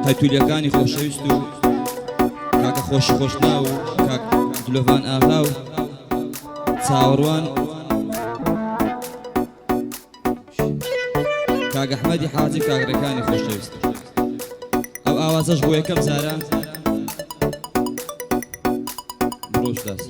هەتوولەکانی خۆشەویست و کاکە خۆشی خۆشنا و کاک دلۆڤان ئاغا و چاوەڕوان کاک ئەحمەدی حاجی کاگرەکانی خۆشەویست ئەو ئاوازەش بۆ یەکەم جارە بڕۆژ داس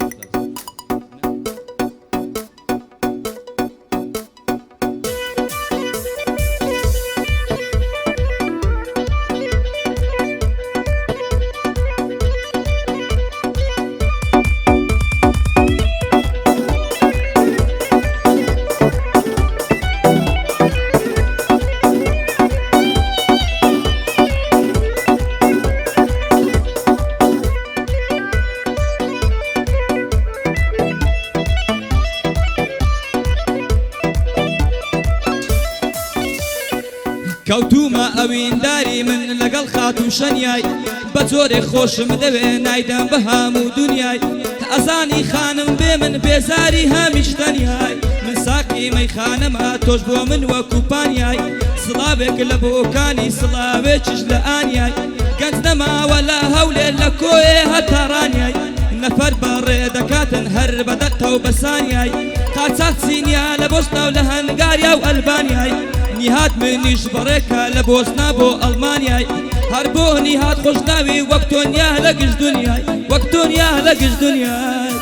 کەوتومە ئەوینداری من لەگەڵ خاتوو شەنیای بە جۆرێ خۆشم دەوێ نایدەم بە هەموو دنیای ئەزانی خانم بێ من بێزاری هەمیشتەنیای من ساقی مەیخانەمە تۆش بۆ من وەکو پانیای سڵاوێک لە بۆکانی سڵاوێکیش لە ئانیای گەنج نەماوە لە هەولێ لە کۆیێ هەتا ڕانیای نەفەر بەڕێ دەکاتن هەر بەدەقە و بەسانیای قاچاق چینیا لە بۆشنا و لە هەنگاریا و ئەلبانیای نهات منیش بڕێکە لە بۆسنا بۆ ئەڵمانیای هەر بۆ نهات خۆشناوی وەک تۆنیا لە گشت دنیای وەک تۆنیا لە گشت دنیای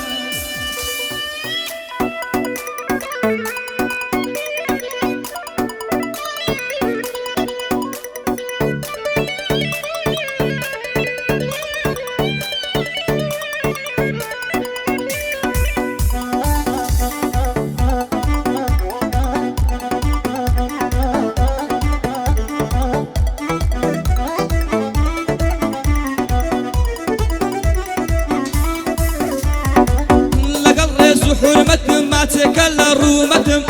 حرمتم ما تكل رومتم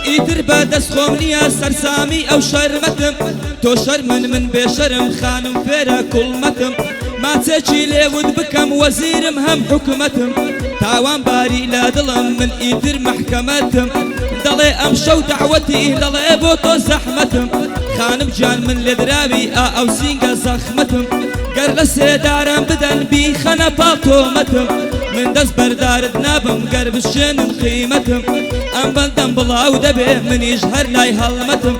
ئیتر بەدەست خۆم نییە سەرسامی ئەو شەرمەتم تۆ شەرمن من بێشەرم خانم فێرە کوڵمەتم ماچێکی لێود بکەم وەزیرم هەم حکومەتم تاوان باری لە دڵم من ئیتر مەحکەمەتم دەڵێ ئەم شەو دەعوەتی دەڵێ بۆ تۆ زەحمەتم خانم جان من لێ دراوی ئەو سینگە زەخمەتم گەر لە سێدارم بدەن بیخەنە پاڵتۆمەتم من دەست بەردارت نابم گەر بشێنم قیمەتم ئەم بەندەم بڵاو دەبێ منیش هەر لای هەڵمەتم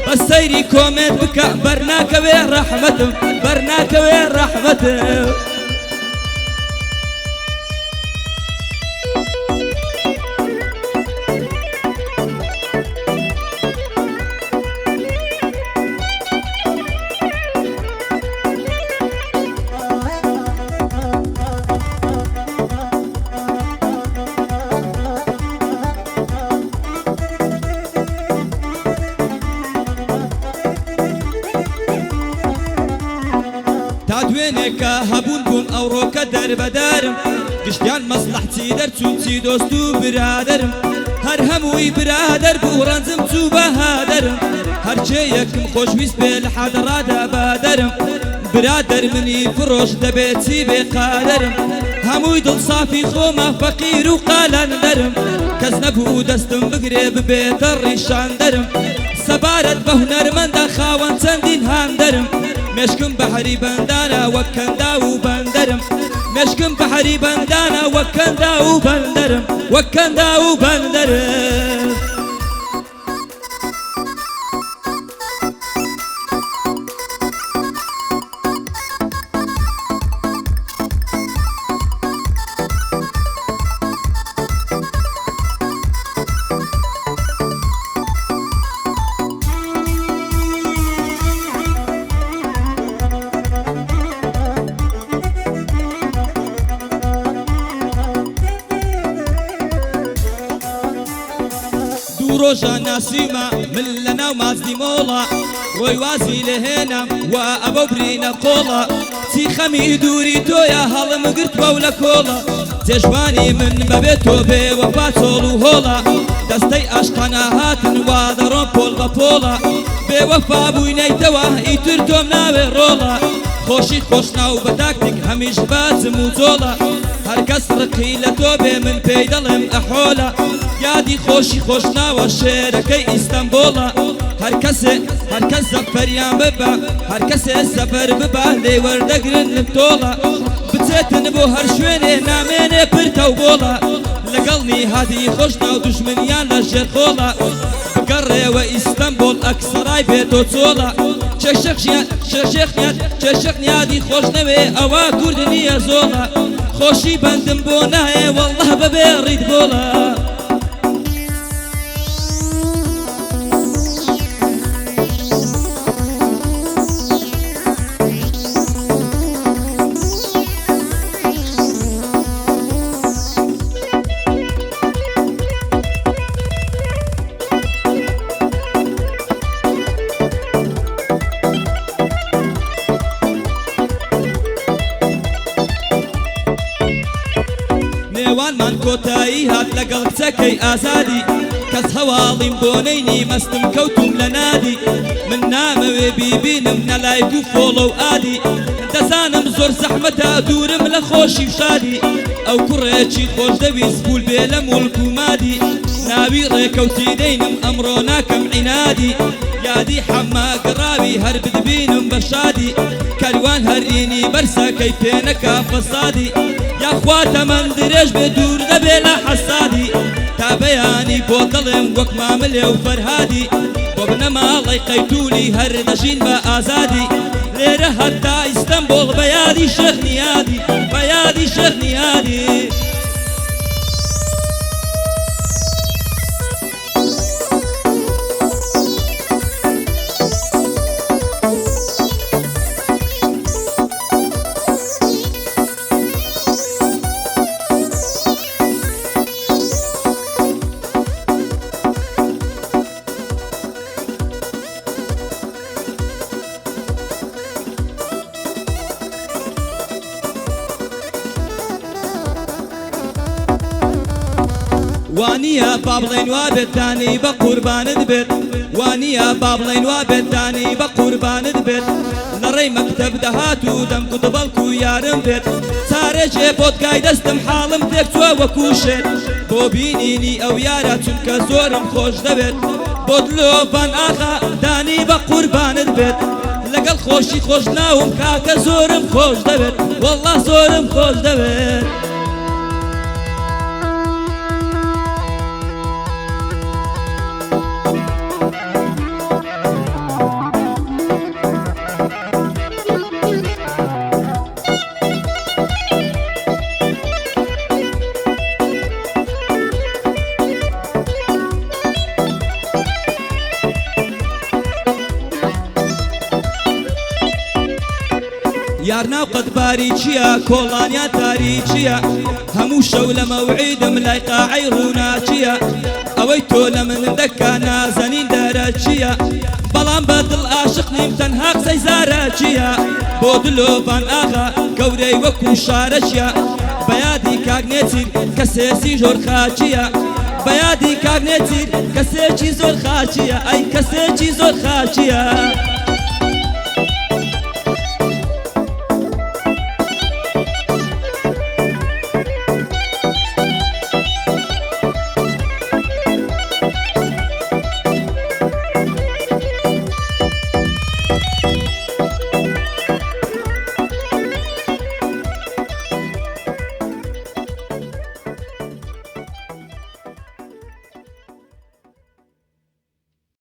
بە سەیری کۆمێت بکە بەرناکەوێ ڕەحمەتم بەرناکەوێ ڕەحمەتم تا دوێنێکە هەبوون بووم ئەوڕۆکە دەربەدارم گشتیان مەسلحتی دەرچوون چی دۆست و برادرم هەر هەمووی برادر بوو ڕەنجم چوو بەهادەرم هەرچێ یەکم خۆشویست بێ لە حەدەڕادا بادەرم برادر منی فرۆش دەبێت چی بێ قادەرم هەمووی دڵسافی خۆمە فەقیر و قالەندەرم کەس نەبوو دەستم بگرێ ببێتە ڕیشاندەرم سەبارەت بە هونەرمەندە خاوەن چەندین هاندەرم مشکم بحری بندانا وکندا و بندرم مشکم بحری بندانا وکندا و بندرم وکندا و بندرم ڕۆژە ناسیمە من لە ناو مازنی مۆڵە ڕۆی وازی لە هێنم و ئەبە برینە قۆڵە چی خەمی دووری تۆیە هەڵم گرتوە و لە کۆڵە جێژوانی من بەبێت تۆ بێ وەفا چۆڵ و هۆڵە دەستەی ئاشقانە هاتن وا دەڕۆم پۆڵ بە پۆڵە بێوەفا بووینەیتەوە ئیتر تۆم ناوێ ڕۆڵە خۆشی خۆشنا و بە تاکتیک هەمیش بازم و جۆڵە هەرکەس ڕقی لە تۆ بێ من پێی دەڵێم ئەحۆڵە یادی خۆشی خۆشناوە شێرەکەی ئیستەنبوڵە هەر کەس زەفەریان ببە هەر کەسێ سەفەر ببە لێ وەردەگرن لەم تۆڵە بچێتن بۆ هەر شوێنێ نامێنێ پرتە و بۆڵە لەگەڵ نێهادی خۆشنا و دوژمنیان لە ژێرخۆڵە بگەڕێوە ئیستەنبوڵ ئەکسەرای بێتۆ چۆڵە چێشق نیادی خۆش نەوێ ئەوە کورد نییە زۆڵە خۆشی بەندم بۆ نایێ وەڵڵە بەبێ ڕید بۆڵە نێوانمان کۆتایی هات لەگەڵ کچەکەی ئازادی کەس هەواڵیم بۆ نەینی مەستم کەوتوم لە نادی من نامەوێ بیبینم نەلایک و فۆڵە و ئادی دەزانم زۆر زەحمەتە دوورم لە خۆشی و شادی ئەو کوڕێکی خۆش دەویست بول بێ لە موڵک و مادی ناوی ڕێکەوتی دەینم ئەمڕۆ ناکەم عینادی یادی حەماگەڕاوی هەر بدبینم بە شادی کەروان هەرئینی بەرسەکەی پێنەکا فەسادی یاخواتە من درێژ بێ دوور دەبێ لە حەسادی تا بەیانی بۆ دڵێم وەک ماملێ و فەرهادی بۆ بنە ماڵی قەیتولی هەر دەژین بە ئازادی لێرە هەتا ئیستەنبوڵ بە یادی شێخ نیادی بە یادی شێخ نیادی وانیە با بڵێن وا بێتانی بە قوربانت بێت وانیە با بڵێن وا بێتانی بە قوربانت بێت لەڕێی مەکتەب دەهات و دەمگوت بەڵک و یارم بێت چارێکێ بۆتگای دەستم حاڵم تێک چوە وەکو شێت بۆ بینینی ئەو یارە چونکە زۆرم خۆش دەبێت بۆ دلۆڤان ئاخا دانی بە قوربانت بێت لەگەڵ خۆشی خۆش ناوم کاکە زۆرم خۆش دەبێت وەڵڵا زۆرم خۆش دەبێت یارناو قەتباری چییە کۆڵانیا تاریچیە هەموو شەو لە مەوعیدم لای قاعەی ڕووناچیە ئەوەی تۆ لە من دەکا نازەنین دەرە چییە بەڵام بە دڵ عاشق نیم تەنها قسەی زارە چییە بۆ دلۆڤان ئاغا گەورەی وەکو شارە چییە بەیادی کاگنێتیر کەسێکی زۆر خاچیە بەیادی کاگنێتیر کەسێکی زۆر خاچیە ئەی کەسێکی زۆر خاچیە